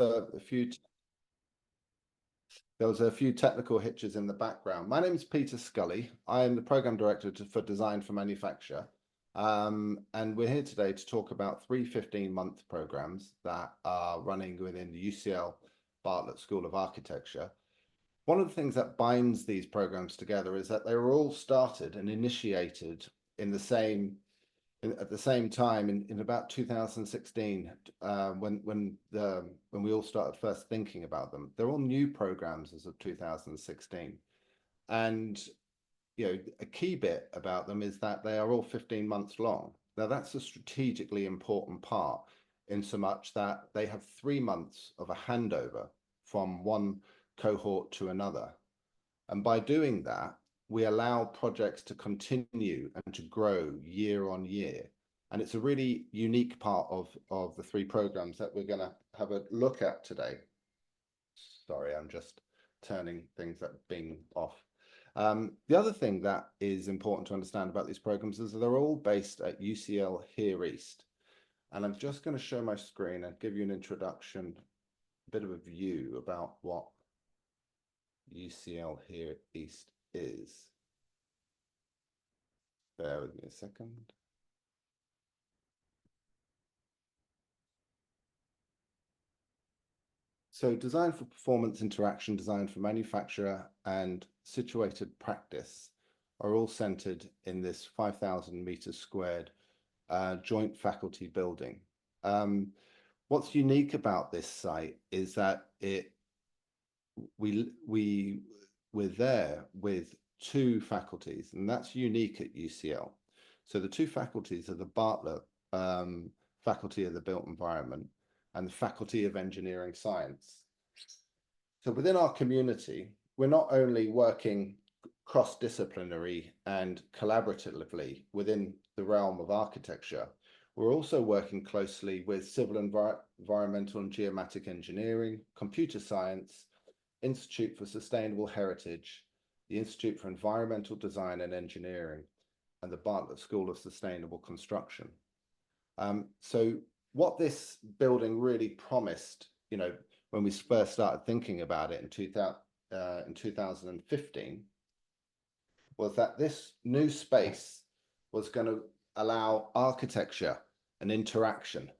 a few there was a few technical hitches in the background. My name is Peter Scully. I am the program director for Design for Manufacture. And we're here today to talk about three 15-month programs that are running within the UCL Bartlett School of Architecture. One of the things that binds these programs together is that they were all started and initiated in the same at the same time in about 2016, when we all started first thinking about them. They're all new programs as of 2016, and a key bit about them is that they are all 15 months long. Now that's a strategically important part, in so much that they have 3 months of a handover from one cohort to another, and by doing that we allow projects to continue and to grow year on year. And it's a really unique part of the three programs that we're going to have a look at today. Sorry, I'm just turning things that have been off. The other thing that is important to understand about these programs is that they're all based at UCL here East. And I'm just going to show my screen and give you an introduction, a bit of a view about what UCL here East is. Bear with me a second. So design for performance, interaction, design for manufacturer, and situated practice are all centered in this 5,000 meters squared joint faculty building. What's unique about this site is that we're there with two faculties, and that's unique at UCL. So the two faculties are the Bartlett Faculty of the Built Environment and the Faculty of Engineering Science. So within our community, we're not only working cross-disciplinary and collaboratively within the realm of architecture, we're also working closely with civil environmental and geomatic engineering, computer science, Institute for Sustainable Heritage, the Institute for Environmental Design and Engineering, and the Bartlett School of Sustainable Construction. So what this building really promised, when we first started thinking about it in 2015, was that this new space was going to allow architecture and interaction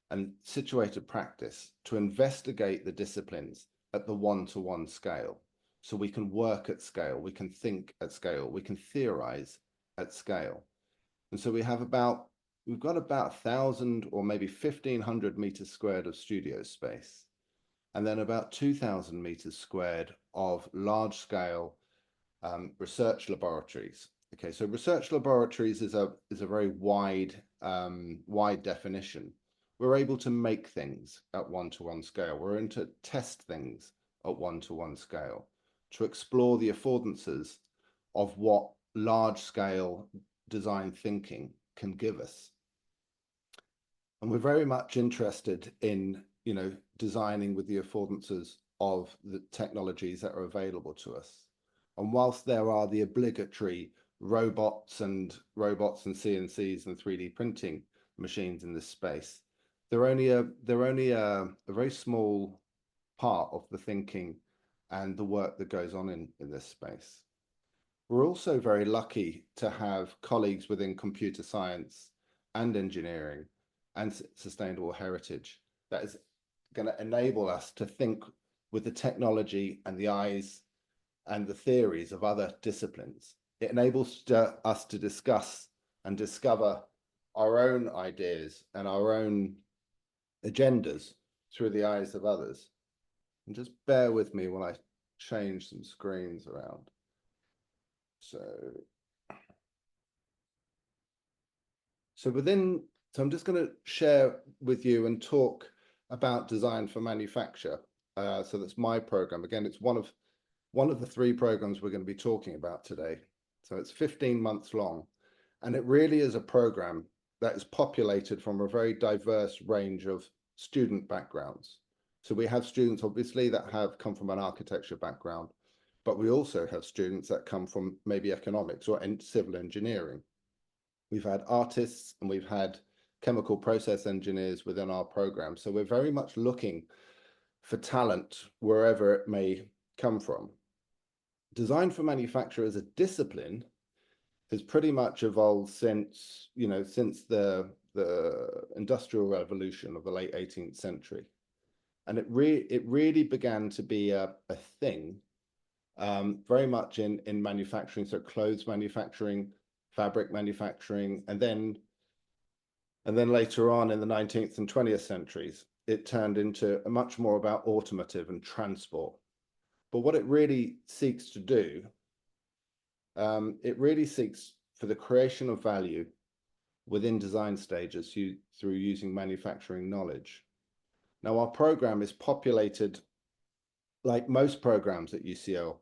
and situated practice to investigate the disciplines at the one-to-one scale. So we can work at scale, we can think at scale, we can theorize at scale. And so we've got about 1,000 or maybe 1,500 meters squared of studio space, and then about 2,000 meters squared of large scale research laboratories. Okay, so research laboratories is a very wide definition. We're able to make things at one-to-one scale. We're able to test things at one-to-one scale, to explore the affordances of what large-scale design thinking can give us. And we're very much interested in, designing with the affordances of the technologies that are available to us. And whilst there are the obligatory robots and CNCs and 3D printing machines in this space, they're only a very small part of the thinking and the work that goes on in this space. We're also very lucky to have colleagues within computer science and engineering and sustainable heritage that is going to enable us to think with the technology and the eyes and the theories of other disciplines. It enables us to discuss and discover our own ideas and our own agendas through the eyes of others. And just bear with me while I change some screens around. So I'm just going to share with you and talk about design for manufacture. So that's my program. Again, it's one of the three programs we're going to be talking about today. So it's 15 months long, and it really is a program that is populated from a very diverse range of student backgrounds. So we have students, obviously, that have come from an architecture background, but we also have students that come from maybe economics or civil engineering. We've had artists and we've had chemical process engineers within our program. So we're very much looking for talent wherever it may come from. Design for manufacture as a discipline has pretty much evolved since, since the Industrial Revolution of the late 18th century. And it really began to be a thing, very much in manufacturing, so clothes manufacturing, fabric manufacturing, and then later on in the 19th and 20th centuries, it turned into much more about automotive and transport. But what it really seeks to do, it really seeks for the creation of value within design stages through using manufacturing knowledge. Now, our program is populated, like most programs at UCL,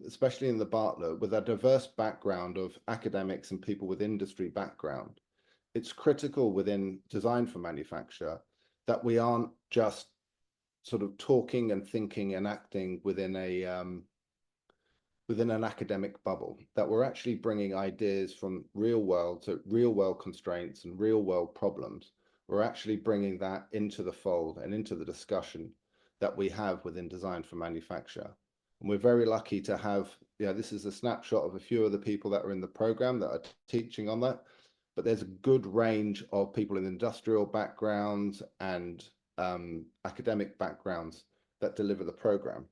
especially in the Bartlett, with a diverse background of academics and people with industry background. It's critical within design for manufacture that we aren't just sort of talking and thinking and acting within an academic bubble, that we're actually bringing ideas from real world constraints and real world problems. We're actually bringing that into the fold and into the discussion that we have within design for manufacture. And we're very lucky to have, this is a snapshot of a few of the people that are in the program that are teaching on that, but there's a good range of people in industrial backgrounds and academic backgrounds that deliver the program.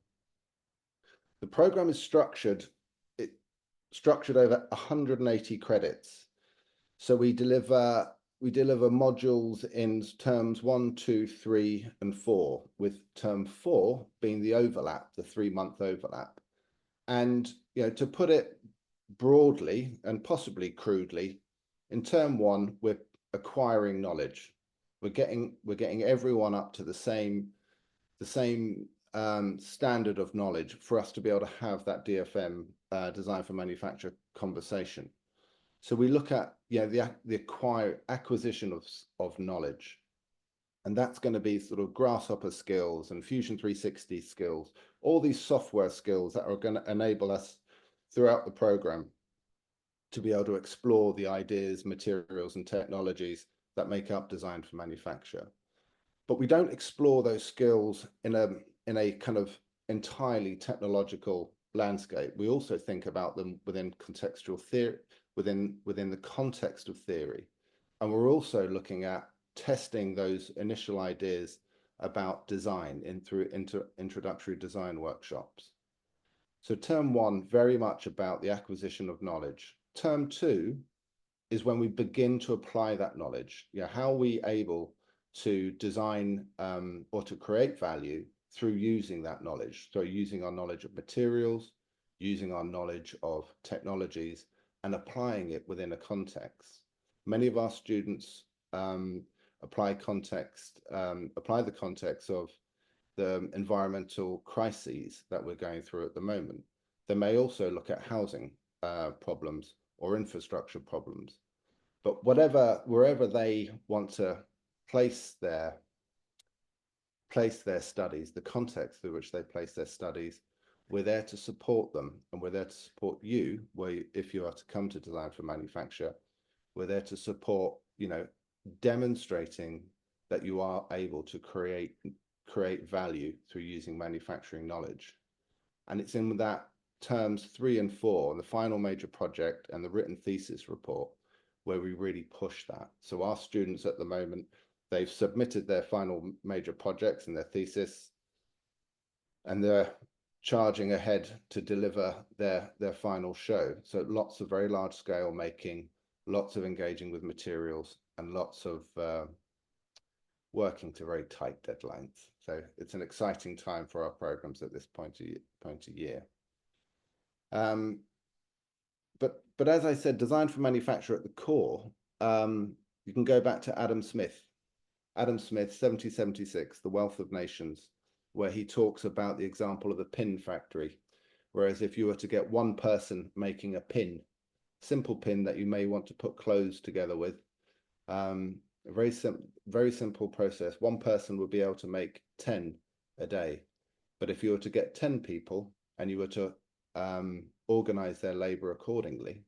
The program is structured over 180 credits. So we deliver modules in terms 1, 2, 3, and 4, with term 4 being the overlap, the 3-month overlap. And to put it broadly and possibly crudely, in term 1, we're acquiring knowledge. We're getting everyone up to the same standard of knowledge for us to be able to have that DFM design for manufacture conversation. So we look at the acquisition of knowledge, and that's going to be sort of Grasshopper skills and Fusion 360 skills, all these software skills that are going to enable us throughout the program to be able to explore the ideas, materials, and technologies that make up design for manufacture. But we don't explore those skills in a kind of entirely technological landscape. We also think about them within contextual theory, within the context of theory. And we're also looking at testing those initial ideas about design through introductory design workshops. So term 1, very much about the acquisition of knowledge. Term 2 is when we begin to apply that knowledge. How are we able to design or to create value through using that knowledge? So using our knowledge of materials, using our knowledge of technologies, and applying it within a context. Many of our students apply the context of the environmental crises that we're going through at the moment. They may also look at housing problems or infrastructure problems. But wherever they want to place their studies, the context through which they place their studies, we're there to support them, and we're there to support you, if you are to come to design for manufacture, we're there to support, demonstrating that you are able to create value through using manufacturing knowledge. And it's in that terms 3 and 4, the final major project and the written thesis report, where we really push that. So our students at the moment, they've submitted their final major projects and their thesis, and they're charging ahead to deliver their final show. So lots of very large scale making, lots of engaging with materials, and lots of working to very tight deadlines. So it's an exciting time for our programs at this point of year. But as I said, design for manufacture at the core, you can go back to Adam Smith, 1776, The Wealth of Nations, where he talks about the example of a pin factory. Whereas if you were to get one person making a pin, simple pin that you may want to put clothes together with, a very simple process, one person would be able to make 10 a day. But if you were to get 10 people and you were to organize their labor accordingly,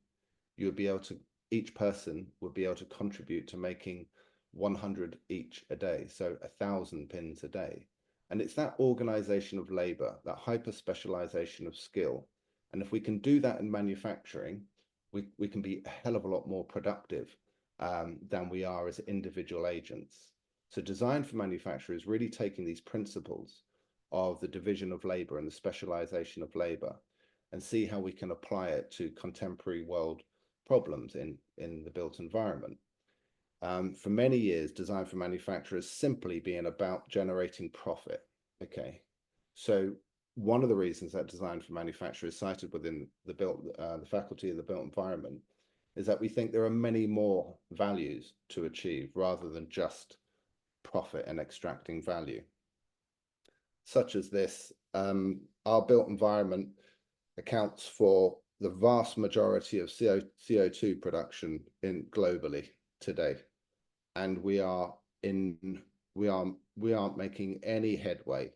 you would be able to, each person would be able to contribute to making 100 each a day, so 1,000 pins a day. And it's that organization of labor, that hyper specialization of skill. And if we can do that in manufacturing, we can be a hell of a lot more productive than we are as individual agents. So design for manufacture is really taking these principles of the division of labor and the specialization of labor and see how we can apply it to contemporary world problems in the built environment. For many years, design for manufacture has simply been about generating profit. Okay, so one of the reasons that design for manufacture is cited within the faculty of the built environment is that we think there are many more values to achieve rather than just profit and extracting value. Such as this, our built environment accounts for the vast majority of CO2 production globally today. And we aren't making any headway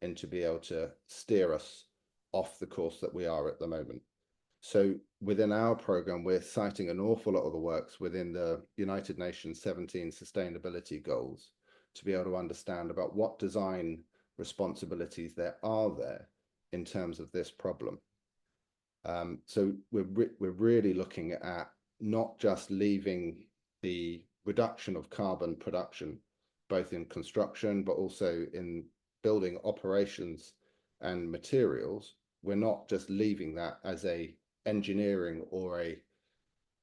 into be able to steer us off the course that we are at the moment. So within our program, we're citing an awful lot of the works within the United Nations 17 sustainability goals to be able to understand about what design responsibilities there are there in terms of this problem. So we're really looking at not just leaving the reduction of carbon production, both in construction, but also in building operations and materials. We're not just leaving that as a engineering or a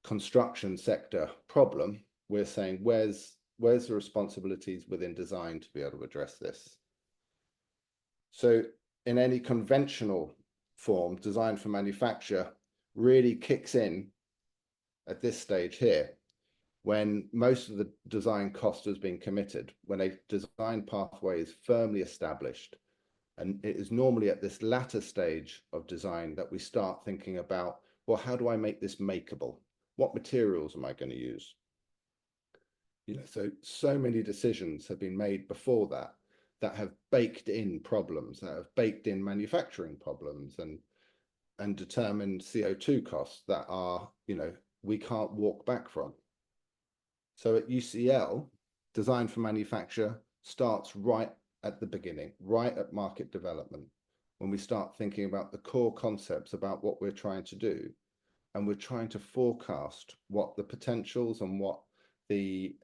construction sector problem. We're saying, where's the responsibilities within design to be able to address this? So in any conventional form, design for manufacture really kicks in at this stage here, when most of the design cost has been committed, when a design pathway is firmly established. And it is normally at this latter stage of design that we start thinking about, well, how do I make this makeable? What materials am I going to use? So many decisions have been made before that have baked in problems, that have baked in manufacturing problems and determined CO2 costs that are, we can't walk back from. So at UCL, design for manufacture starts right at the beginning, right at market development, when we start thinking about the core concepts about what we're trying to do. And we're trying to forecast what the potentials and what the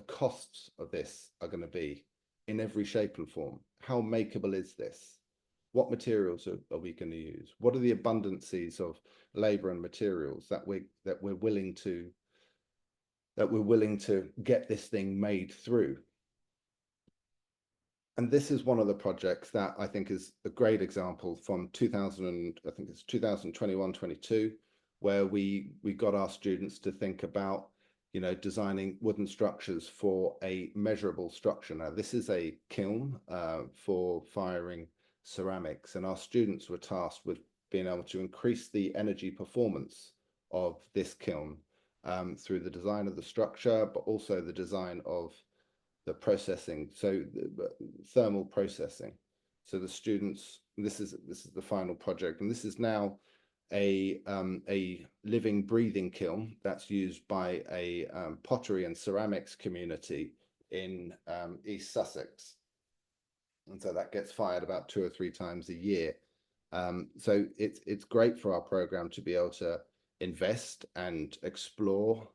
costs of this are going to be in every shape and form. How makeable is this? What materials are we going to use? What are the abundancies of labor and materials that we're willing to get this thing made through? And this is one of the projects that I think is a great example from 2021-22, where we got our students to think about, designing wooden structures for a measurable structure. Now, this is a kiln for firing ceramics, and our students were tasked with being able to increase the energy performance of this kiln through the design of the structure, but also the design of the processing, so thermal processing. So the students, this is the final project, and this is now a living, breathing kiln that's used by a pottery and ceramics community in East Sussex, and so that gets fired about 2 or 3 times a year. So it's great for our program to be able to invest and explore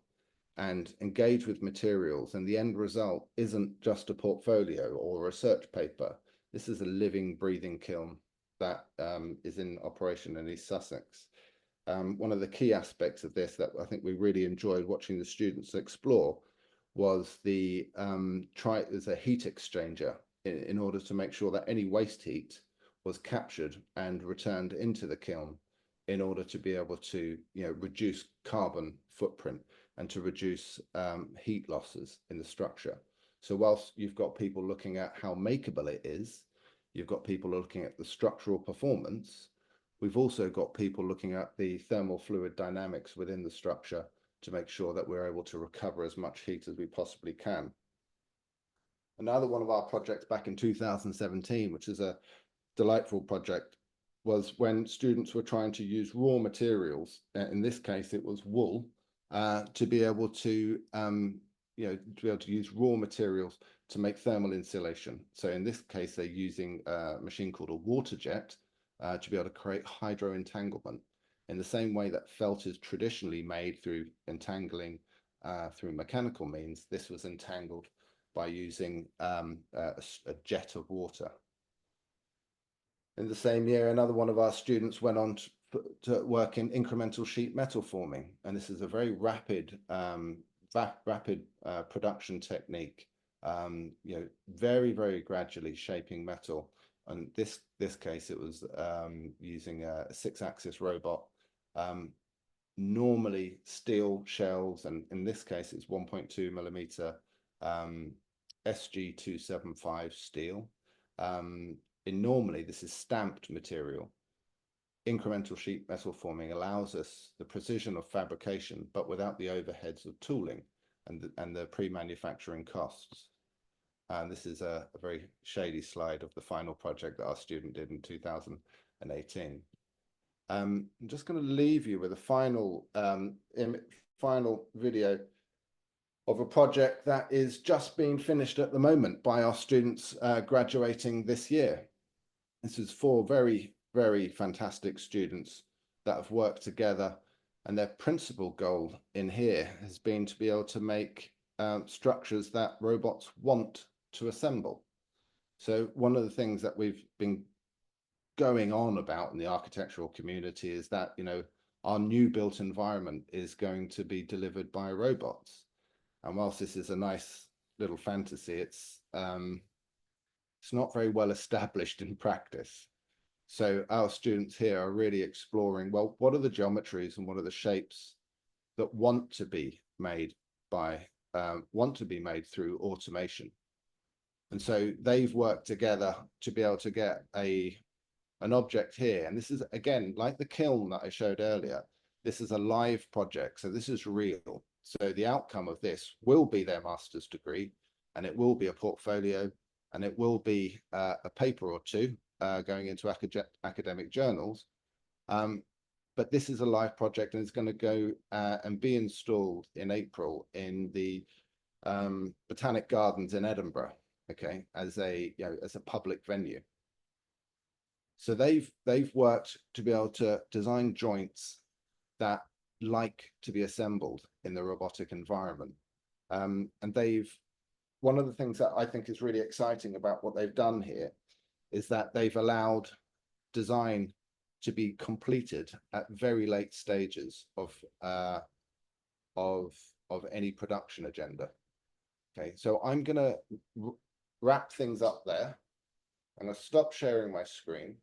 and engage with materials, and the end result isn't just a portfolio or a research paper. This is a living, breathing kiln that is in operation in East Sussex. One of the key aspects of this that I think we really enjoyed watching the students explore was there's a heat exchanger in order to make sure that any waste heat was captured and returned into the kiln in order to be able to reduce carbon footprint and to reduce heat losses in the structure. So whilst you've got people looking at how makeable it is, you've got people looking at the structural performance, we've also got people looking at the thermal fluid dynamics within the structure to make sure that we're able to recover as much heat as we possibly can. Another one of our projects back in 2017, which is a delightful project, was when students were trying to use raw materials. In this case, it was wool, to be able to to be able to use raw materials to make thermal insulation. So in this case, they're using a machine called a water jet to be able to create hydro entanglement in the same way that felt is traditionally made through entangling through mechanical means. This was entangled by using a jet of water. In the same year, another one of our students went on to work in incremental sheet metal forming, and this is a very rapid production technique. Very, very gradually shaping metal. And this case, it was using a 6-axis robot. Normally steel shells, and in this case, it's 1.2 millimeter SG275 steel. Normally, this is stamped material. Incremental sheet metal forming allows us the precision of fabrication, but without the overheads of tooling and the pre-manufacturing costs. And this is a very shady slide of the final project that our student did in 2018. I'm just going to leave you with a final video of a project that is just being finished at the moment by our students graduating this year. This is 4 very, very fantastic students that have worked together, and their principal goal in here has been to be able to make structures that robots want to assemble. So one of the things that we've been going on about in the architectural community is that, our new built environment is going to be delivered by robots. And whilst this is a nice little fantasy, it's not very well established in practice. So our students here are really exploring, well, what are the geometries and what are the shapes that want to be made through automation? And so they've worked together to be able to get an object here. And this is, again, like the kiln that I showed earlier, this is a live project. So this is real. So the outcome of this will be their master's degree, and it will be a portfolio, and it will be a paper or 2 going into academic journals. But this is a live project, and it's going to go and be installed in April in the Botanic Gardens in Edinburgh, okay, as a public venue. So they've worked to be able to design joints that like to be assembled in the robotic environment. And one of the things that I think is really exciting about what they've done here is that they've allowed design to be completed at very late stages of any production agenda. Okay, so I'm gonna wrap things up there. I'm gonna stop sharing my screen.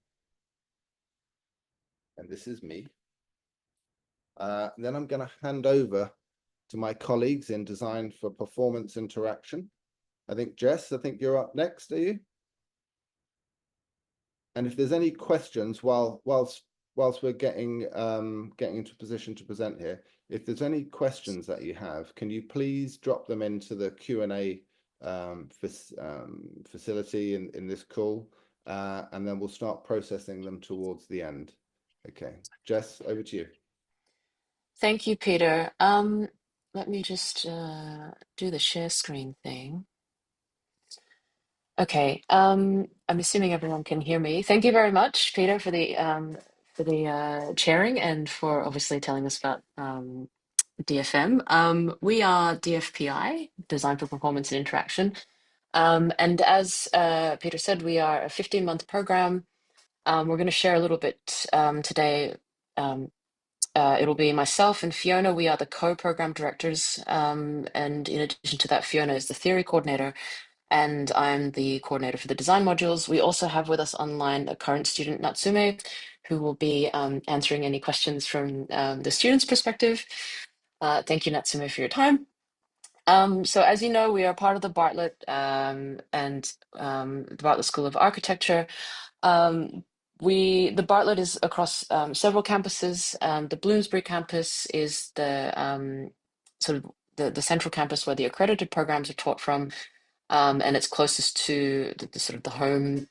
And this is me. Then I'm going to hand over to my colleagues in Design for Performance Interaction. I think, Jess, you're up next, are you? And if there's any questions whilst we're getting into a position to present here, if there's any questions that you have, can you please drop them into the Q&A facility in this call, and then we'll start processing them towards the end. Okay, Jess, over to you. Thank you, Peter. Let me just do the share screen thing. Okay, I'm assuming everyone can hear me. Thank you very much, Peter, for the chairing and for obviously telling us about DFM. We are DFPI, Design for Performance and Interaction. And as Peter said, we are a 15-month program. We're going to share a little bit today. It'll be myself and Fiona. We are the co-program directors. And in addition to that, Fiona is the theory coordinator, and I'm the coordinator for the design modules. We also have with us online a current student, Natsume, who will be answering any questions from the student's perspective. Thank you, Natsume, for your time. So as you know, we are part of the Bartlett and the Bartlett School of Architecture. The Bartlett is across several campuses. The Bloomsbury campus is the sort of the central campus where the accredited programs are taught from, and it's closest to the sort of the home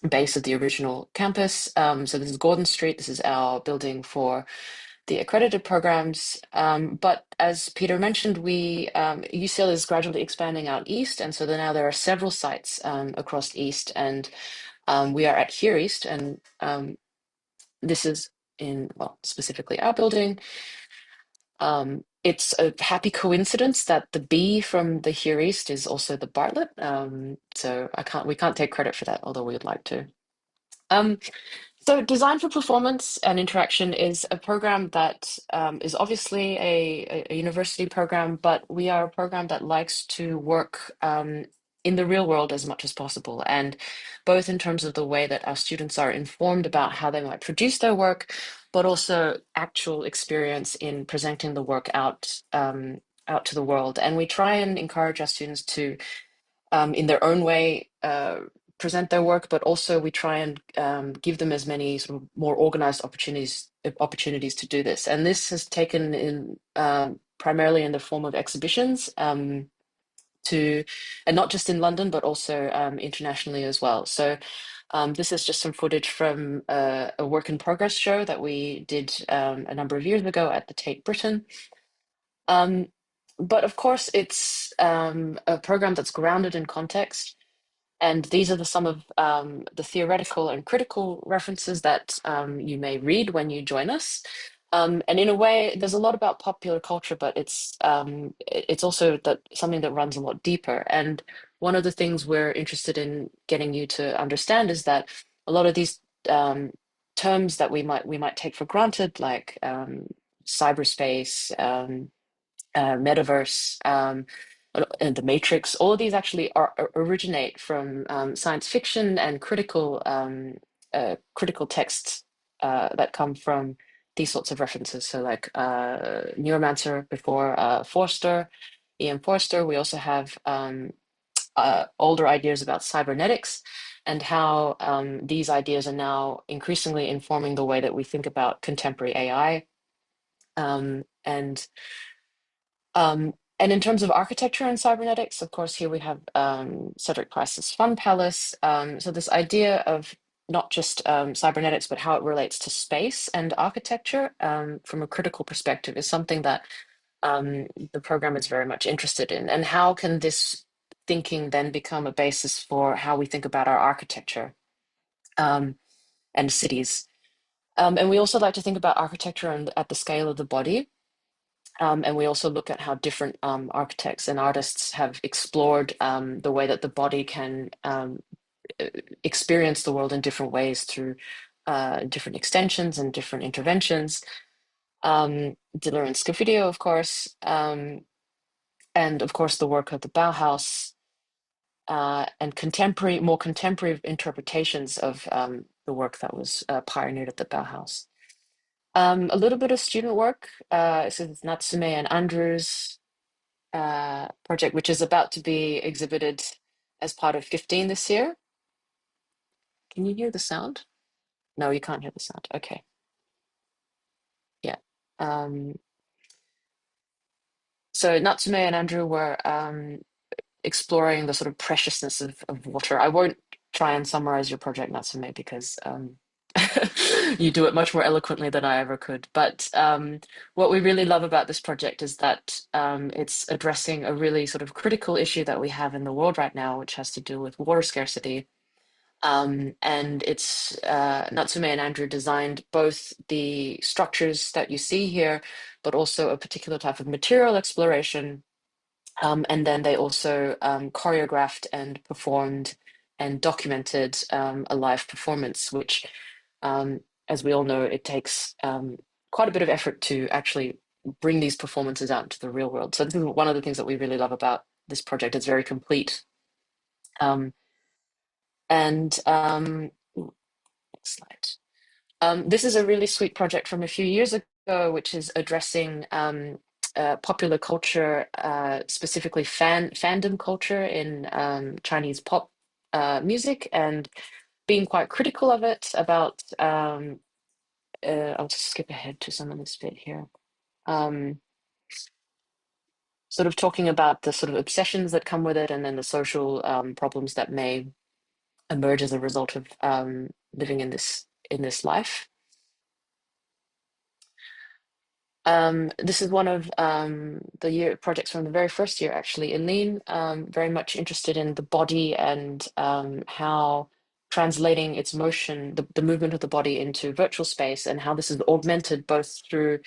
base of the original campus. So this is Gordon Street. This is our building for the accredited programs. But as Peter mentioned, UCL is gradually expanding out east, and so now there are several sites across the east, and we are at Here East, and this is in, well, specifically our building. It's a happy coincidence that the B from the Here East is also the Bartlett. So we can't take credit for that, although we would like to. Um, so Design for Performance and Interaction is a program that is obviously a university program, but we are a program that likes to work in the real world as much as possible, and both in terms of the way that our students are informed about how they might produce their work, but also actual experience in presenting the work out to the world. And we try and encourage our students to in their own way, present their work, but also we try and give them as many sort of more organized opportunities to do this. And this has taken in primarily in the form of exhibitions and not just in London, but also internationally as well. So this is just some footage from a work in progress show that we did a number of years ago at the Tate Britain. But of course, it's a program that's grounded in context. And these are some of the theoretical and critical references that you may read when you join us. And in a way, there's a lot about popular culture, but it's also something that runs a lot deeper. And one of the things we're interested in getting you to understand is that a lot of these terms that we might take for granted, like cyberspace, metaverse, and the Matrix, all of these actually originate from science fiction and critical texts that come from these sorts of references. So, like Neuromancer before Forster, E.M. Forster. We also have older ideas about cybernetics and how these ideas are now increasingly informing the way that we think about contemporary AI. And and in terms of architecture and cybernetics, of course, here we have Cedric Price's Fun Palace. So this idea of not just cybernetics, but how it relates to space and architecture from a critical perspective is something that the program is very much interested in. And how can this thinking then become a basis for how we think about our architecture and cities? And we also like to think about architecture at the scale of the body. And we also look at how different architects and artists have explored the way that the body can experience the world in different ways through different extensions and different interventions. Diller and Scafidio, of course, and of course the work of the Bauhaus and more contemporary interpretations of the work that was pioneered at the Bauhaus. A little bit of student work. So it's Natsume and Andrew's project, which is about to be exhibited as part of 15 this year. Can you hear the sound? No, you can't hear the sound. Okay. Yeah. So Natsume and Andrew were exploring the sort of preciousness of water. I won't try and summarize your project, Natsume, because you do it much more eloquently than I ever could. But what we really love about this project is that it's addressing a really sort of critical issue that we have in the world right now, which has to do with water scarcity. And it's Natsume and Andrew designed both the structures that you see here, but also a particular type of material exploration. And then they also choreographed and performed and documented a live performance, which, as we all know, it takes quite a bit of effort to actually bring these performances out into the real world. So this is one of the things that we really love about this project. It's very complete. And next slide. This is a really sweet project from a few years ago, which is addressing popular culture, specifically fandom culture in Chinese pop music, and being quite critical of it. I'll just skip ahead to some of this bit here. Sort of talking about the sort of obsessions that come with it, and then the social problems that may emerge as a result of living in this life. This is one of the year projects from the very first year, actually. Eileen, very much interested in the body and how translating its motion, the movement of the body into virtual space, and how this is augmented both through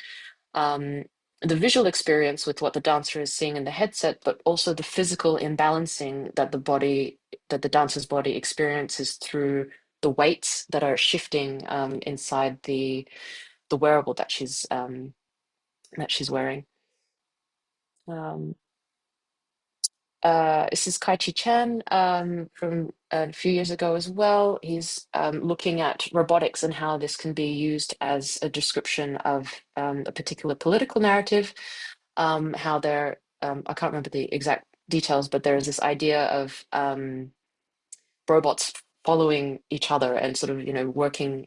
um, the visual experience with what the dancer is seeing in the headset, but also the physical imbalancing that that the dancer's body experiences through the weights that are shifting inside the wearable that she's wearing. Um, this is Kai Chi Chan from a few years ago as well. He's looking at robotics and how this can be used as a description of a particular political narrative. How they're, I can't remember the exact details, but there is this idea of robots following each other and sort of, working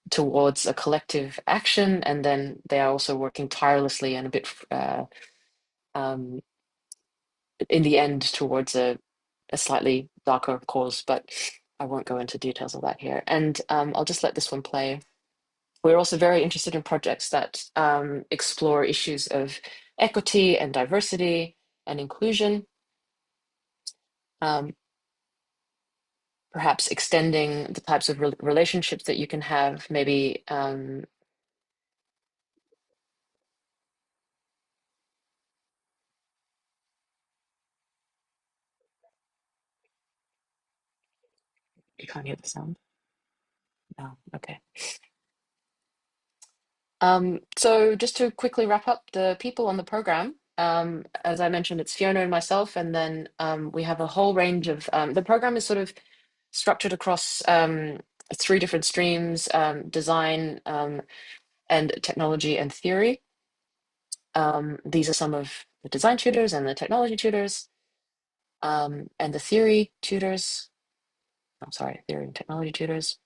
towards a collective action. And then they are also working tirelessly and a bit um, in the end towards a slightly darker cause, but I won't go into details of that here. And I'll just let this one play. We're also very interested in projects that explore issues of equity and diversity and inclusion, um, perhaps extending the types of relationships that you can have, maybe you can't hear the sound. No, okay. So just to quickly wrap up the people on the program, as I mentioned, it's Fiona and myself, and then we have a whole range of, the program is sort of structured across three different streams, design and technology and theory. These are some of the design tutors and the technology tutors, and the theory tutors. I'm sorry, theory and technology tutors.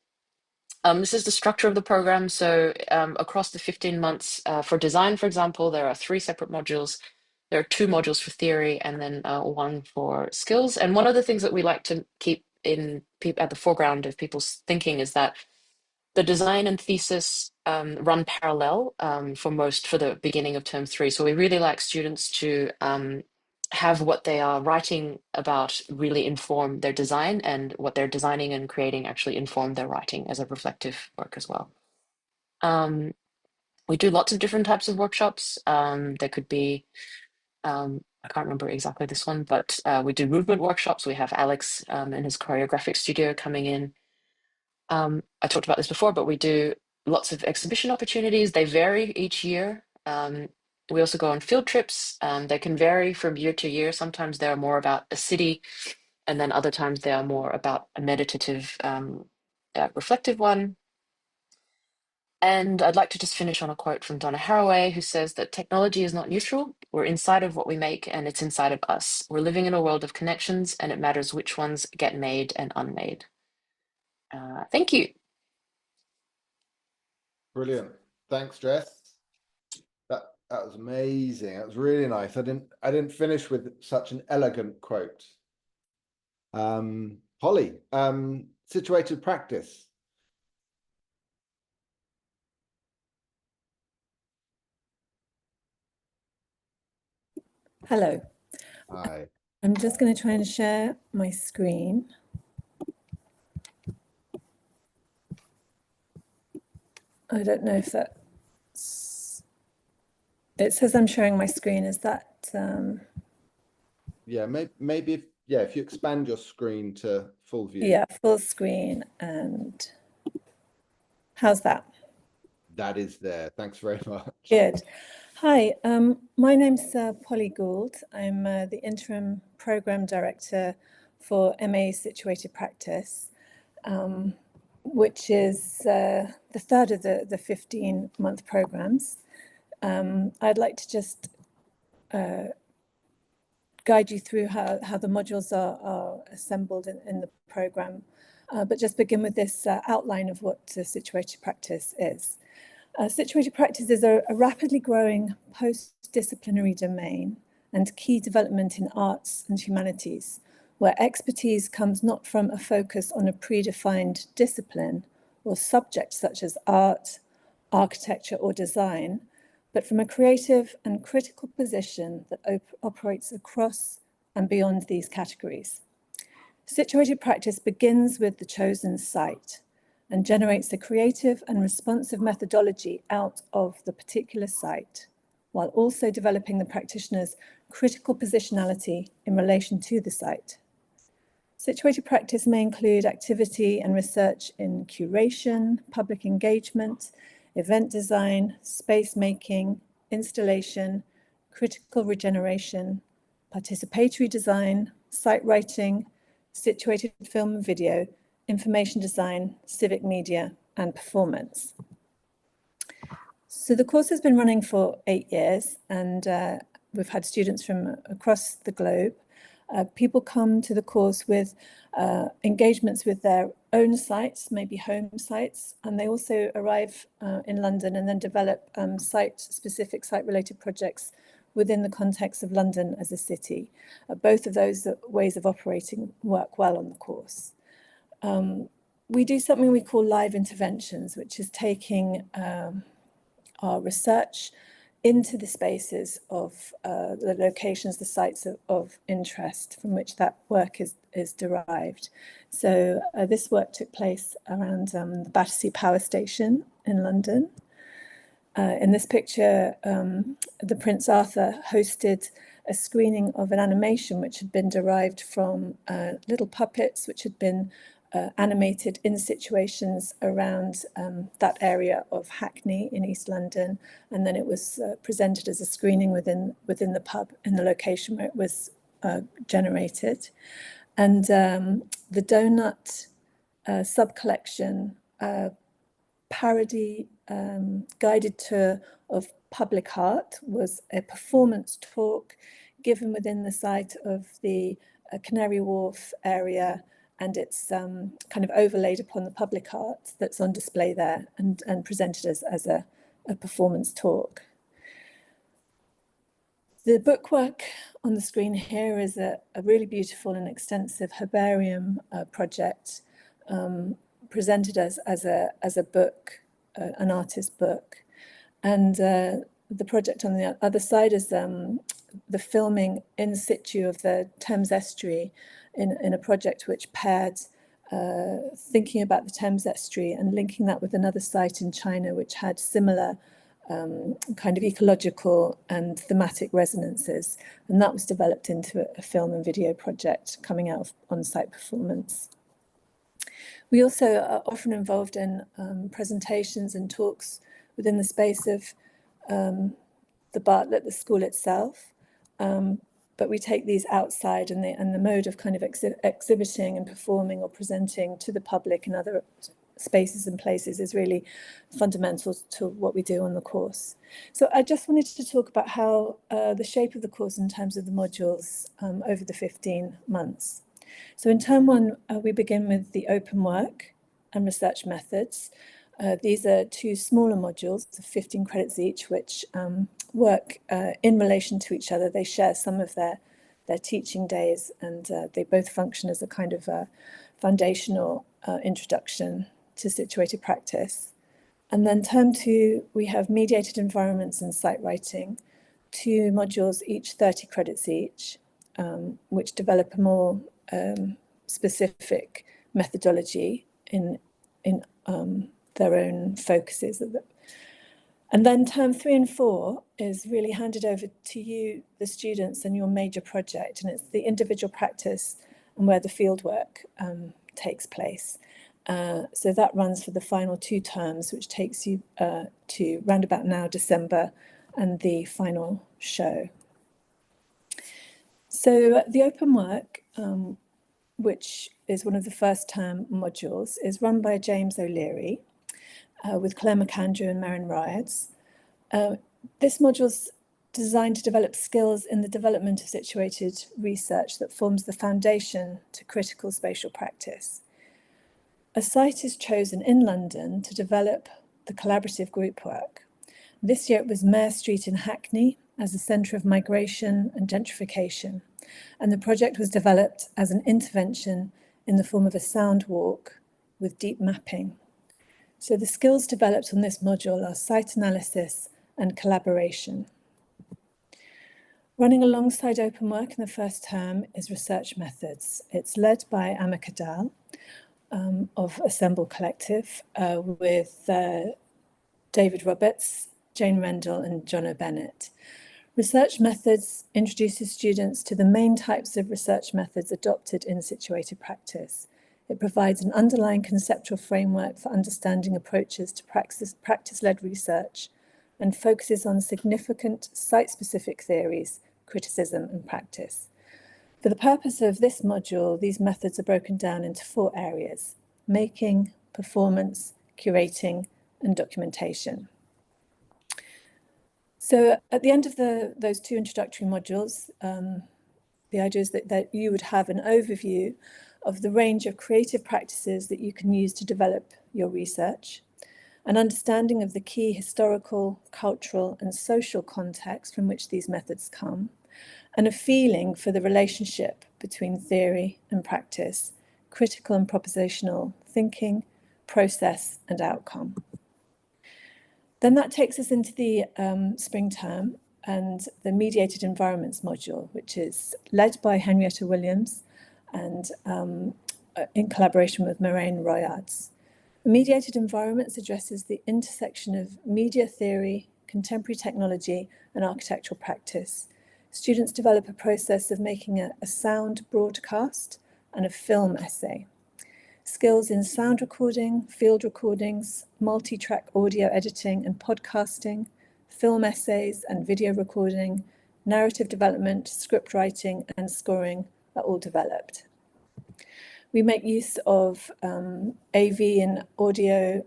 This is the structure of the program. So across the 15 months for design, for example, there are 3 separate modules. There are 2 modules for theory and then 1 for skills. And one of the things that we like to keep at the foreground of people's thinking is that the design and thesis run parallel for the beginning of term 3. So we really like students to have what they are writing about really inform their design, and what they're designing and creating actually inform their writing as a reflective work as well. We do lots of different types of workshops. There could be, I can't remember exactly this one, but we do movement workshops. We have Alex in his choreographic studio coming in. I talked about this before, but we do lots of exhibition opportunities. They vary each year. We also go on field trips. They can vary from year to year. Sometimes they're more about a city, and then other times they are more about a meditative, reflective one. And I'd like to just finish on a quote from Donna Haraway, who says that technology is not neutral. We're inside of what we make, and it's inside of us. We're living in a world of connections, and it matters which ones get made and unmade. Thank you. Brilliant. Thanks, Jess. That was amazing. That was really nice. I didn't finish with such an elegant quote. Holly, situated practice. Hello. Hi. I'm just going to try and share my screen. I don't know if that's... It says I'm sharing my screen. Is that... Yeah, maybe if you expand your screen to full view. Yeah, full screen. And how's that? That is there. Thanks very much. Good. Hi, my name's Polly Gould. I'm the interim program director for MA Situated Practice, which is the third of the 15-month programs. I'd like to just guide you through how the modules are assembled in the program, but just begin with this outline of what situated practice is. Situated practice is a rapidly growing post-disciplinary domain and key development in arts and humanities, where expertise comes not from a focus on a predefined discipline or subject such as art, architecture, or design, but from a creative and critical position that operates across and beyond these categories. Situated practice begins with the chosen site and generates a creative and responsive methodology out of the particular site, while also developing the practitioner's critical positionality in relation to the site. Situated practice may include activity and research in curation, public engagement, event design, space making, installation, critical regeneration, participatory design, site writing, situated film and video, information design, civic media, and performance. So the course has been running for 8 years, and we've had students from across the globe. People come to the course with engagements with their own sites, maybe home sites, and they also arrive in London and then develop site-specific, site-related projects within the context of London as a city. Both of those ways of operating work well on the course. We do something we call live interventions, which is taking our research into the spaces of the locations, the sites of interest from which that work is derived. So this work took place around the Battersea Power Station in London. In this picture, the Prince Arthur hosted a screening of an animation which had been derived from little puppets which had been animated in situations around that area of Hackney in East London, and then it was presented as a screening within the pub in the location where it was generated. And the Donut sub-collection parody guided tour of public art was a performance talk given within the site of the Canary Wharf area, and it's kind of overlaid upon the public art that's on display there and presented as a performance talk. The bookwork on the screen here is a really beautiful and extensive herbarium project presented as a book, an artist book. And the project on the other side is the filming in situ of the Thames estuary in a project which paired thinking about the Thames estuary and linking that with another site in China which had similar kind of ecological and thematic resonances. And that was developed into a film and video project coming out of on-site performance. We also are often involved in presentations and talks within the space of the Bartlett, the school itself. But we take these outside, and the mode of kind of exhibiting and performing or presenting to the public in other spaces and places is really fundamental to what we do on the course. So I just wanted to talk about how the shape of the course in terms of the modules over the 15 months. So in term one, we begin with the open work and research methods. These are two smaller modules of 15 credits each, which work in relation to each other. They share some of their teaching days, and they both function as a kind of foundational introduction to situated practice. And then term two, we have mediated environments and site writing, two modules, each 30 credits each, which develop a more specific methodology in their own focuses. And then term 3 and 4 is really handed over to you, the students, and your major project, and it's the individual practice and where the fieldwork takes place. So that runs for the final 2 terms, which takes you to round about now, December, and the final show. So the open work, which is one of the first term modules, is run by James O'Leary with Claire McAndrew and Merrin Riots. This module's designed to develop skills in the development of situated research that forms the foundation to critical spatial practice. A site is chosen in London to develop the collaborative group work. This year it was Mare Street in Hackney as a centre of migration and gentrification, and the project was developed as an intervention in the form of a sound walk with deep mapping. So the skills developed on this module are site analysis and collaboration. Running alongside open work in the first term is research methods. It's led by Amma Kadal of Assemble Collective with David Roberts, Jane Rendell and John O'Bennett. Research methods introduces students to the main types of research methods adopted in situated practice. It provides an underlying conceptual framework for understanding approaches to practice-led research and focuses on significant site-specific theories, criticism and practice. For the purpose of this module, these methods are broken down into 4 areas: making, performance, curating, and documentation. So at the end of those 2 introductory modules, the idea is that you would have an overview of the range of creative practices that you can use to develop your research, an understanding of the key historical, cultural, and social context from which these methods come, and a feeling for the relationship between theory and practice, critical and propositional thinking, process, and outcome. Then that takes us into the spring term and the mediated environments module, which is led by Henrietta Williams and in collaboration with Moraine Royards. Mediated environments addresses the intersection of media theory, contemporary technology, and architectural practice. Students develop a process of making a sound broadcast and a film essay. Skills in sound recording, field recordings, multi-track audio editing and podcasting, film essays and video recording, narrative development, script writing, and scoring are all developed. We make use of AV and audio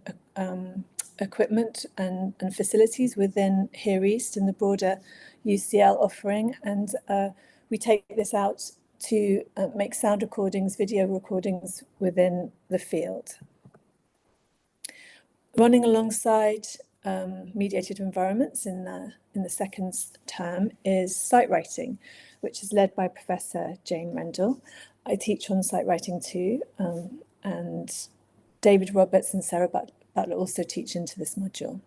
equipment and facilities within Here East and the broader UCL offering, and we take this out to make sound recordings, video recordings within the field. Running alongside mediated environments in the second term is site writing, which is led by Professor Jane Rendell. I teach on site writing too, and David Roberts and Sarah Bartlett also teach into this module.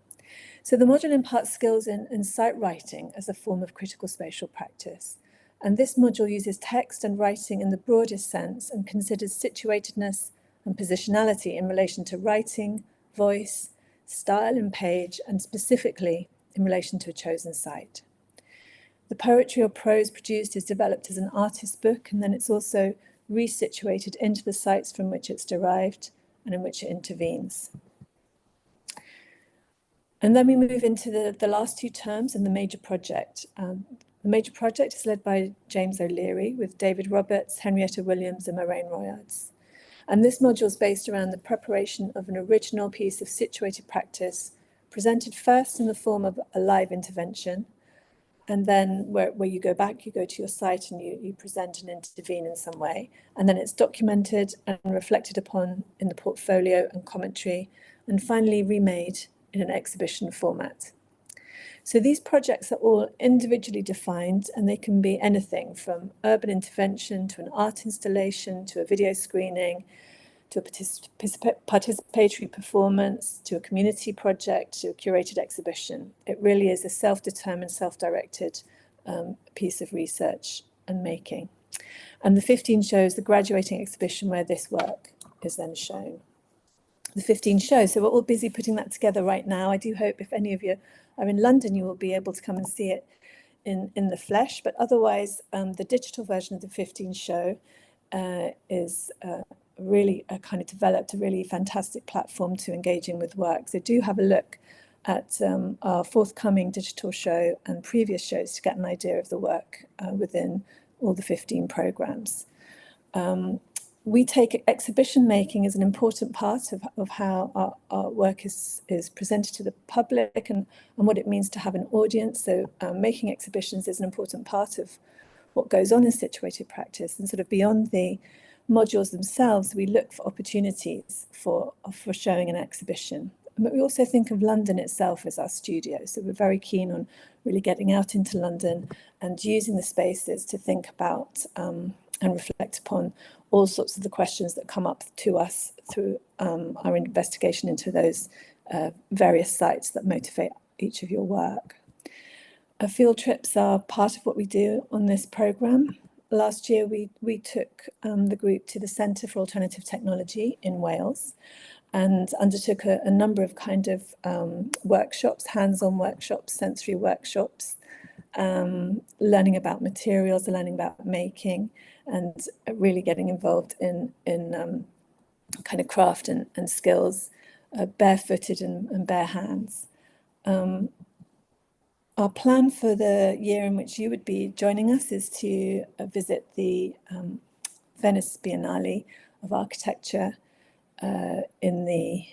So the module imparts skills in site writing as a form of critical spatial practice. And this module uses text and writing in the broadest sense and considers situatedness and positionality in relation to writing, voice, style and page, and specifically in relation to a chosen site. The poetry or prose produced is developed as an artist's book, and then it's also resituated into the sites from which it's derived and in which it intervenes. And then we move into the last 2 terms and the major project. The major project is led by James O'Leary with David Roberts, Henrietta Williams, and Moraine Royards. And this module is based around the preparation of an original piece of situated practice, presented first in the form of a live intervention, and then where you go back, you go to your site and you present and intervene in some way. And then it's documented and reflected upon in the portfolio and commentary, and finally remade in an exhibition format. So these projects are all individually defined, and they can be anything from urban intervention to an art installation to a video screening to a participatory performance to a community project to a curated exhibition. It really is a self-determined, self-directed piece of research and making. And the 15 shows the graduating exhibition where this work is then shown. The 15 shows, so we're all busy putting that together right now. I do hope if any of you are in London, you will be able to come and see it in the flesh, but otherwise the digital version of the 15 show is really kind of developed a really fantastic platform to engaging with work. So do have a look at our forthcoming digital show and previous shows to get an idea of the work within all the 15 programs. We take exhibition making as an important part of how our work is presented to the public and what it means to have an audience. So making exhibitions is an important part of what goes on in situated practice, and sort of beyond the modules themselves, we look for opportunities for showing an exhibition. But we also think of London itself as our studio. So we're very keen on really getting out into London and using the spaces to think about and reflect upon all sorts of the questions that come up to us through our investigation into those various sites that motivate each of your work. Field trips are part of what we do on this programme. Last year, we took the group to the Centre for Alternative Technology in Wales and undertook a number of kind of workshops, hands-on workshops, sensory workshops, learning about materials, learning about making, and really getting involved in kind of craft and skills, barefooted and bare hands. Our plan for the year in which you would be joining us is to visit the Venice Biennale of Architecture in the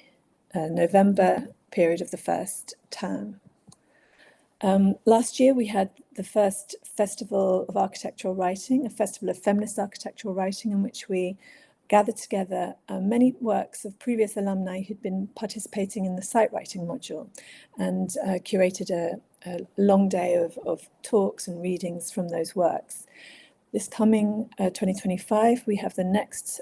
November period of the first term. Last year we had the first Festival of Architectural Writing, a festival of feminist architectural writing, in which we gathered together many works of previous alumni who'd been participating in the site writing module, and curated a long day of talks and readings from those works. This coming 2025, we have the next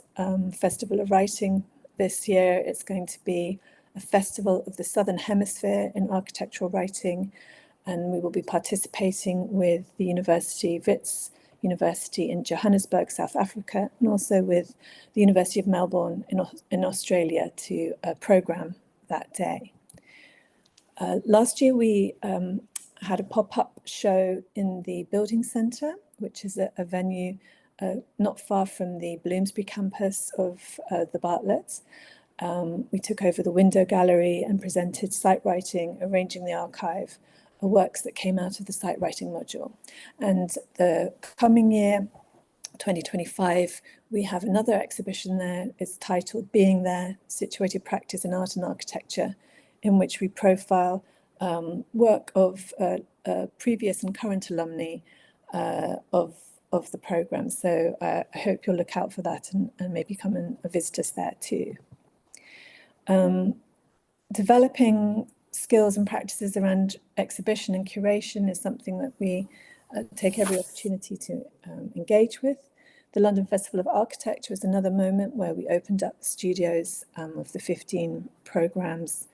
Festival of Writing. This year it's going to be a festival of the Southern Hemisphere in architectural writing, and we will be participating with the University Wits University in Johannesburg, South Africa, and also with the University of Melbourne in Australia to programme that day. Last year we had a pop-up show in the Building Centre, which is a venue not far from the Bloomsbury campus of the Bartlett. We took over the window gallery and presented site writing, arranging the archive, works that came out of the site writing module. And the coming year, 2025, we have another exhibition there. It's titled Being There, Situated Practice in Art and Architecture, in which we profile work of previous and current alumni of the programme. So I hope you'll look out for that and maybe come and visit us there too. Developing skills and practices around exhibition and curation is something that we take every opportunity to engage with. The London Festival of Architecture was another moment where we opened up the studios of the 15 programmes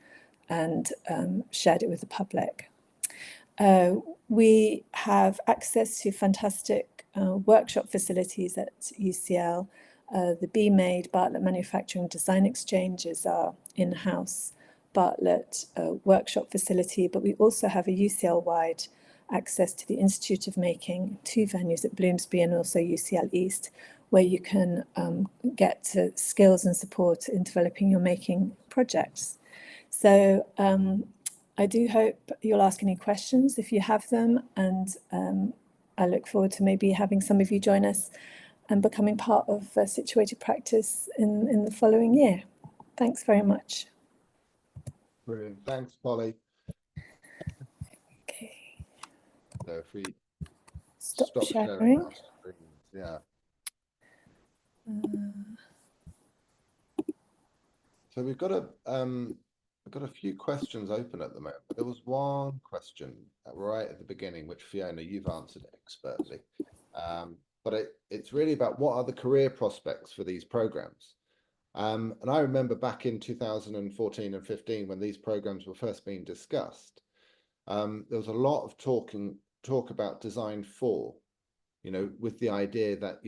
and shared it with the public. We have access to fantastic workshop facilities at UCL. The Be Made Bartlett Manufacturing Design Exchange is our in-house Bartlett workshop facility, but we also have a UCL-wide access to the Institute of Making, 2 venues at Bloomsbury and also UCL East, where you can get skills and support in developing your making projects. So I do hope you'll ask any questions if you have them, and I look forward to maybe having some of you join us and becoming part of Situated Practice in the following year. Thanks very much. Brilliant. Thanks, Polly. Okay. So if we Stop sharing. our screens, yeah. So we've got a few questions open at the moment. There was one question right at the beginning, which Fiona, you've answered expertly. But it's really about what are the career prospects for these programs. And I remember back in 2014 and 15, when these programs were first being discussed, there was a lot of talk about design for, with the idea that,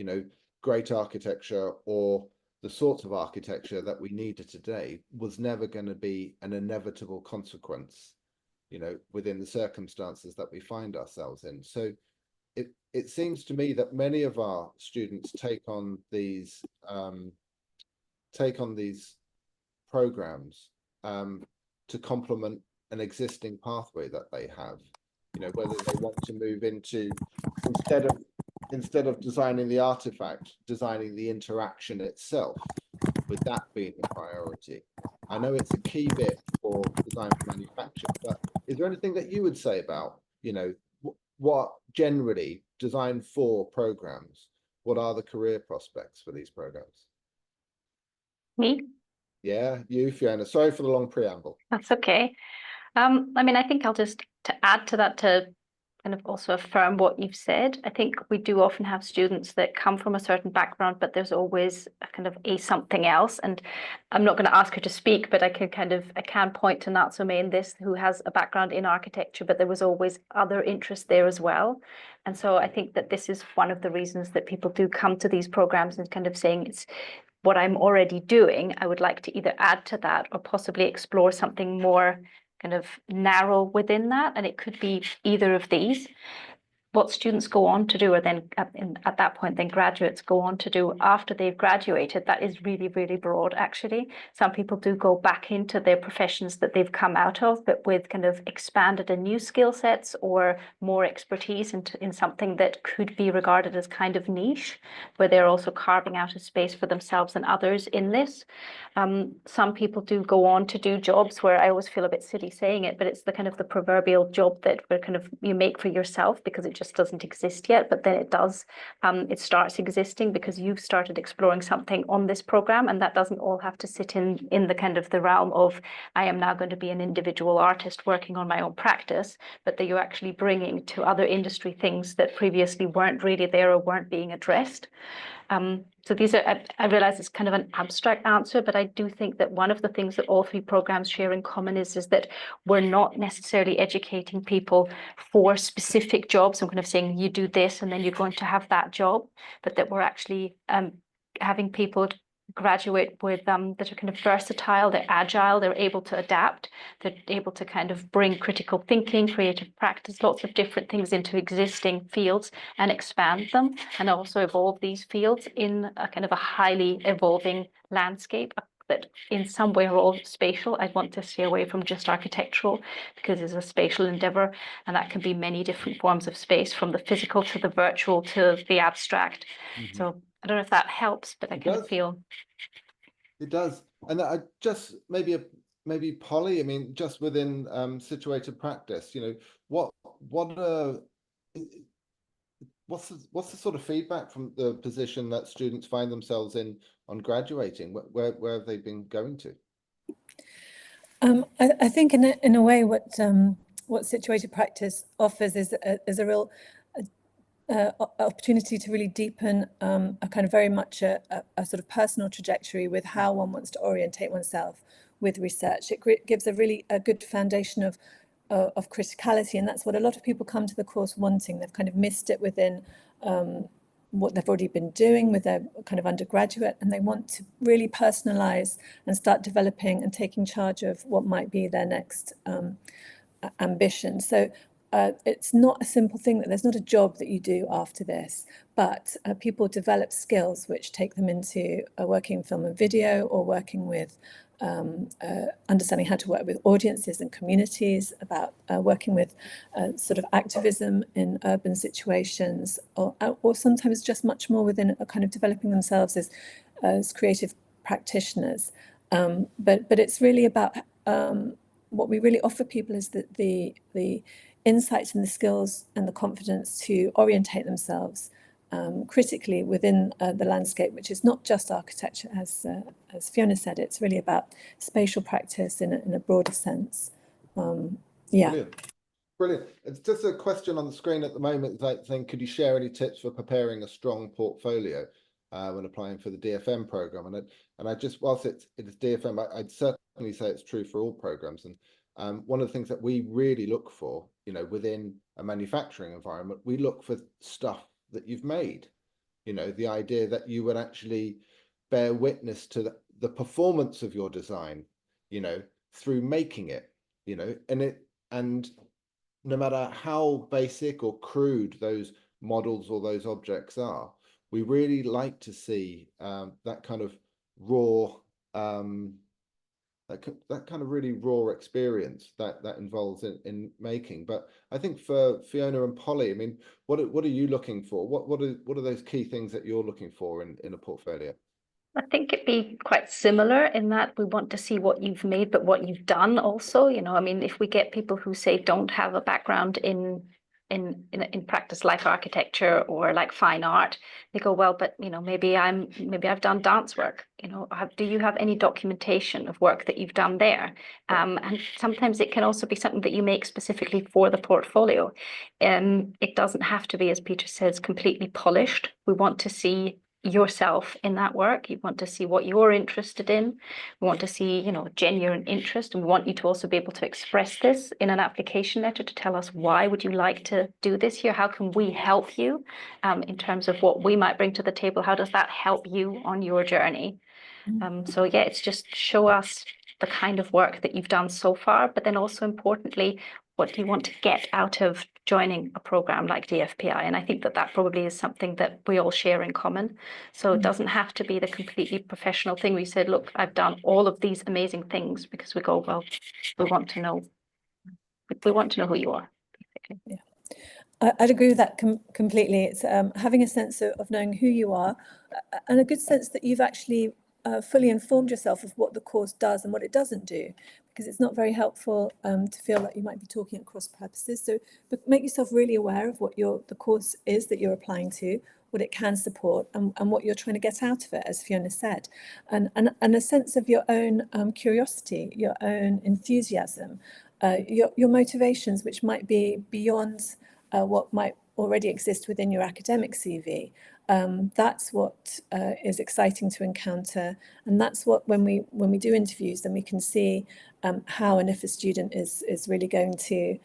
great architecture or the sorts of architecture that we needed today was never going to be an inevitable consequence, within the circumstances that we find ourselves in. So it seems to me that many of our students take on these programs to complement an existing pathway that they have, whether they want to move into, instead of designing the artifact, designing the interaction itself, with that being the priority. I know it's a key bit for design for manufacture, but is there anything that you would say about, what generally design for programs, what are the career prospects for these programs? Me? Yeah, you, Fiona. Sorry for the long preamble. That's okay. I mean, I think I'll just to add to that, to kind of also affirm what you've said. I think we do often have students that come from a certain background, but there's always a kind of a something else. And I'm not going to ask her to speak, but I can point to Natsume in this, who has a background in architecture, but there was always other interests there as well. And so I think that this is one of the reasons that people do come to these programs and kind of saying it's what I'm already doing. I would like to either add to that or possibly explore something more kind of narrow within that. And it could be either of these. What students go on to do, or then at that point, then graduates go on to do after they've graduated, that is really, really broad, actually. Some people do go back into their professions that they've come out of, but with kind of expanded and new skill sets or more expertise in something that could be regarded as kind of niche, where they're also carving out a space for themselves and others in this. Some people do go on to do jobs where I always feel a bit silly saying it, but it's the kind of the proverbial job that you make for yourself because it just doesn't exist yet, but then it does. It starts existing because you've started exploring something on this program, and that doesn't all have to sit in the kind of the realm of I am now going to be an individual artist working on my own practice, but that you're actually bringing to other industry things that previously weren't really there or weren't being addressed. So these are, I realize it's kind of an abstract answer, but I do think that one of the things that all three programs share in common is that we're not necessarily educating people for specific jobs. I'm kind of saying you do this and then you're going to have that job, but that we're actually having people graduate with that are kind of versatile, they're agile, they're able to adapt, they're able to kind of bring critical thinking, creative practice, lots of different things into existing fields and expand them, and also evolve these fields in a kind of a highly evolving landscape that in some way are all spatial. I want to stay away from just architectural because it's a spatial endeavor, and that can be many different forms of space, from the physical to the virtual to the abstract. So I don't know if that helps, but I kind of feel it does. And I just maybe Polly, I mean, just within situated practice, you know, what's the sort of feedback from the position that students find themselves in on graduating? Where have they been going to? I think in a way what situated practice offers is a real opportunity to really deepen a kind of very much a sort of personal trajectory with how one wants to orientate oneself with research. It gives a good foundation of criticality, and that's what a lot of people come to the course wanting. They've kind of missed it within what they've already been doing with their kind of undergraduate, and they want to really personalize and start developing and taking charge of what might be their next ambition. So it's not a simple thing, that there's not a job that you do after this, but people develop skills which take them into working in film and video, or working with understanding how to work with audiences and communities, about working with sort of activism in urban situations, or sometimes just much more within a kind of developing themselves as creative practitioners. But it's really about what we really offer people is that the insights and the skills and the confidence to orientate themselves critically within the landscape, which is not just architecture, as Fiona said. It's really about spatial practice in a broader sense. Yeah. Brilliant. It's just a question on the screen at the moment. It's like saying, could you share any tips for preparing a strong portfolio when applying for the DFM program? And I just, whilst it's DFM, I'd certainly say it's true for all programs. And one of the things that we really look for, you know, within a manufacturing environment, we look for stuff that you've made. You know, the idea that you would actually bear witness to the performance of your design, you know, through making it, you know, and no matter how basic or crude those models or those objects are, we really like to see that kind of raw that kind of really raw experience that involves in making. But I think for Fiona and Polly, I mean, what are you looking for? What are those key things that you're looking for in a portfolio? I think it'd be quite similar in that we want to see what you've made, but what you've done also. You know, I mean, if we get people who say don't have a background in in practice like architecture or like fine art, they go, well, but maybe I've done dance work. Do you have any documentation of work that you've done there? And sometimes it can also be something that you make specifically for the portfolio. It doesn't have to be, as Peter says, completely polished. We want to see yourself in that work. You want to see what you're interested in. We want to see, genuine interest, and we want you to also be able to express this in an application letter to tell us why would you like to do this here? How can we help you in terms of what we might bring to the table? How does that help you on your journey? So yeah, it's just show us the kind of work that you've done so far, but then also importantly, what do you want to get out of joining a program like DFPI? And I think that probably is something that we all share in common. So it doesn't have to be the completely professional thing. We said, look, I've done all of these amazing things, because we go, well, we want to know who you are, basically. Yeah. I'd agree with that completely. It's having a sense of knowing who you are, and a good sense that you've actually fully informed yourself of what the course does and what it doesn't do, because it's not very helpful to feel like you might be talking at cross purposes. So make yourself really aware of what the course is that you're applying to, what it can support, and what you're trying to get out of it, as Fiona said, and a sense of your own curiosity, your own enthusiasm, your motivations, which might be beyond what might already exist within your academic CV. That's what is exciting to encounter, and that's what when we do interviews, then we can see how and if a student is really going to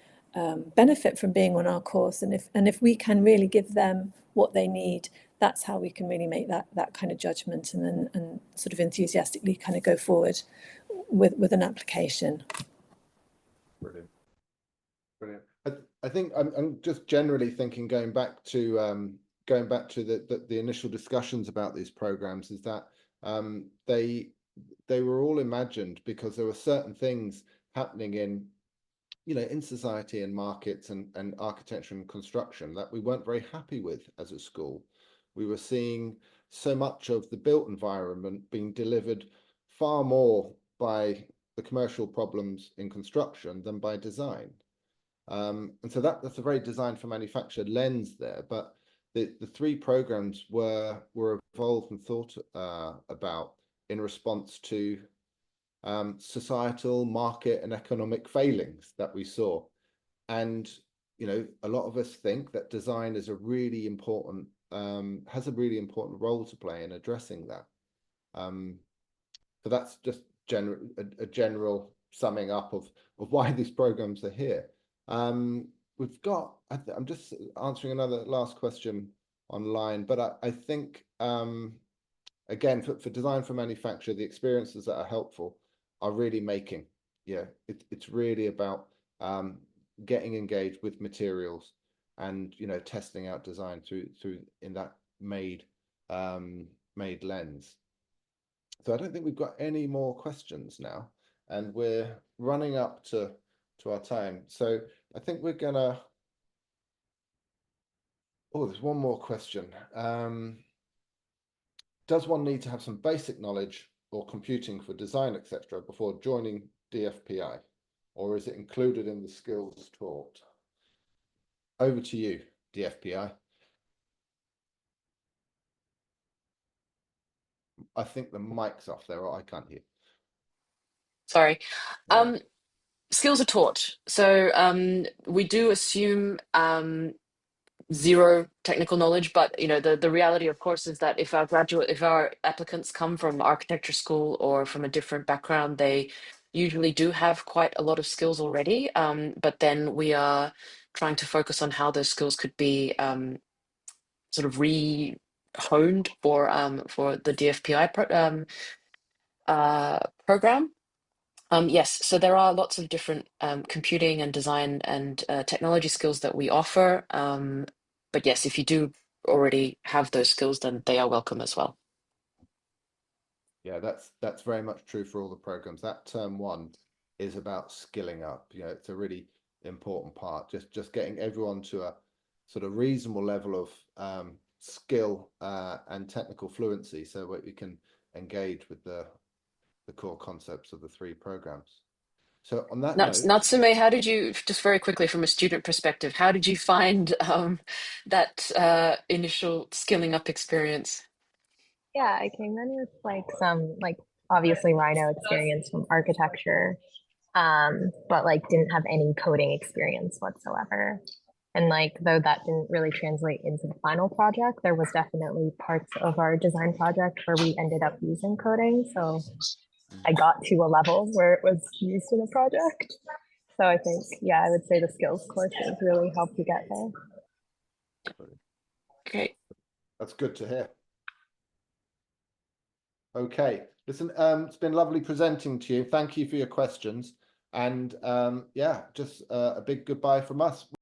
benefit from being on our course, and if we can really give them what they need, that's how we can really make that kind of judgment, and sort of enthusiastically kind of go forward with an application. Brilliant. I think I'm just generally thinking, going back to the initial discussions about these programs, is that they were all imagined because there were certain things happening in society and markets and architecture and construction that we weren't very happy with as a school. We were seeing so much of the built environment being delivered far more by the commercial problems in construction than by design. And so that's a very design for manufacture lens there. But the three programs were evolved and thought about in response to societal, market, and economic failings that we saw. And a lot of us think that design is has a really important role to play in addressing that. So that's just a general summing up of why these programs are here. We've got, I'm just answering another last question online, but I think, again, for design for manufacture, the experiences that are helpful are really making. It's really about getting engaged with materials and testing out design through in that made lens. So I don't think we've got any more questions now, and we're running up to our time. So I think we're gonna. Oh, there's one more question. Does one need to have some basic knowledge or computing for design, etc., before joining DFPI, or is it included in the skills taught? Over to you, DFPI. I think the mic's off there, or I can't hear. Sorry. Yeah. Skills are taught. So we do assume zero technical knowledge, but the reality, of course, is that if our applicants come from architecture school or from a different background, they usually do have quite a lot of skills already. But then we are trying to focus on how those skills could be sort of re-honed for the DFPI program. Yes, so there are lots of different computing and design and technology skills that we offer. But yes, if you do already have those skills, then they are welcome as well. Yeah, that's very much true for all the programs. That term one is about skilling up. It's a really important part. Just getting everyone to a sort of reasonable level of skill and technical fluency, so that we can engage with the core concepts of the three programs. So on that note, Natsume, how did you, just very quickly from a student perspective, how did you find that initial skilling up experience? Yeah, I came in with like some like obviously Rhino experience from architecture, but like didn't have any coding experience whatsoever. And like though that didn't really translate into the final project, there was definitely parts of our design project where we ended up using coding. So I got to a level where it was used in a project. So I think, yeah, I would say the skills courses really helped you get there. Great. that's good to hear. Okay, listen, it's been lovely presenting to you. Thank you for your questions. And yeah, just a big goodbye from us.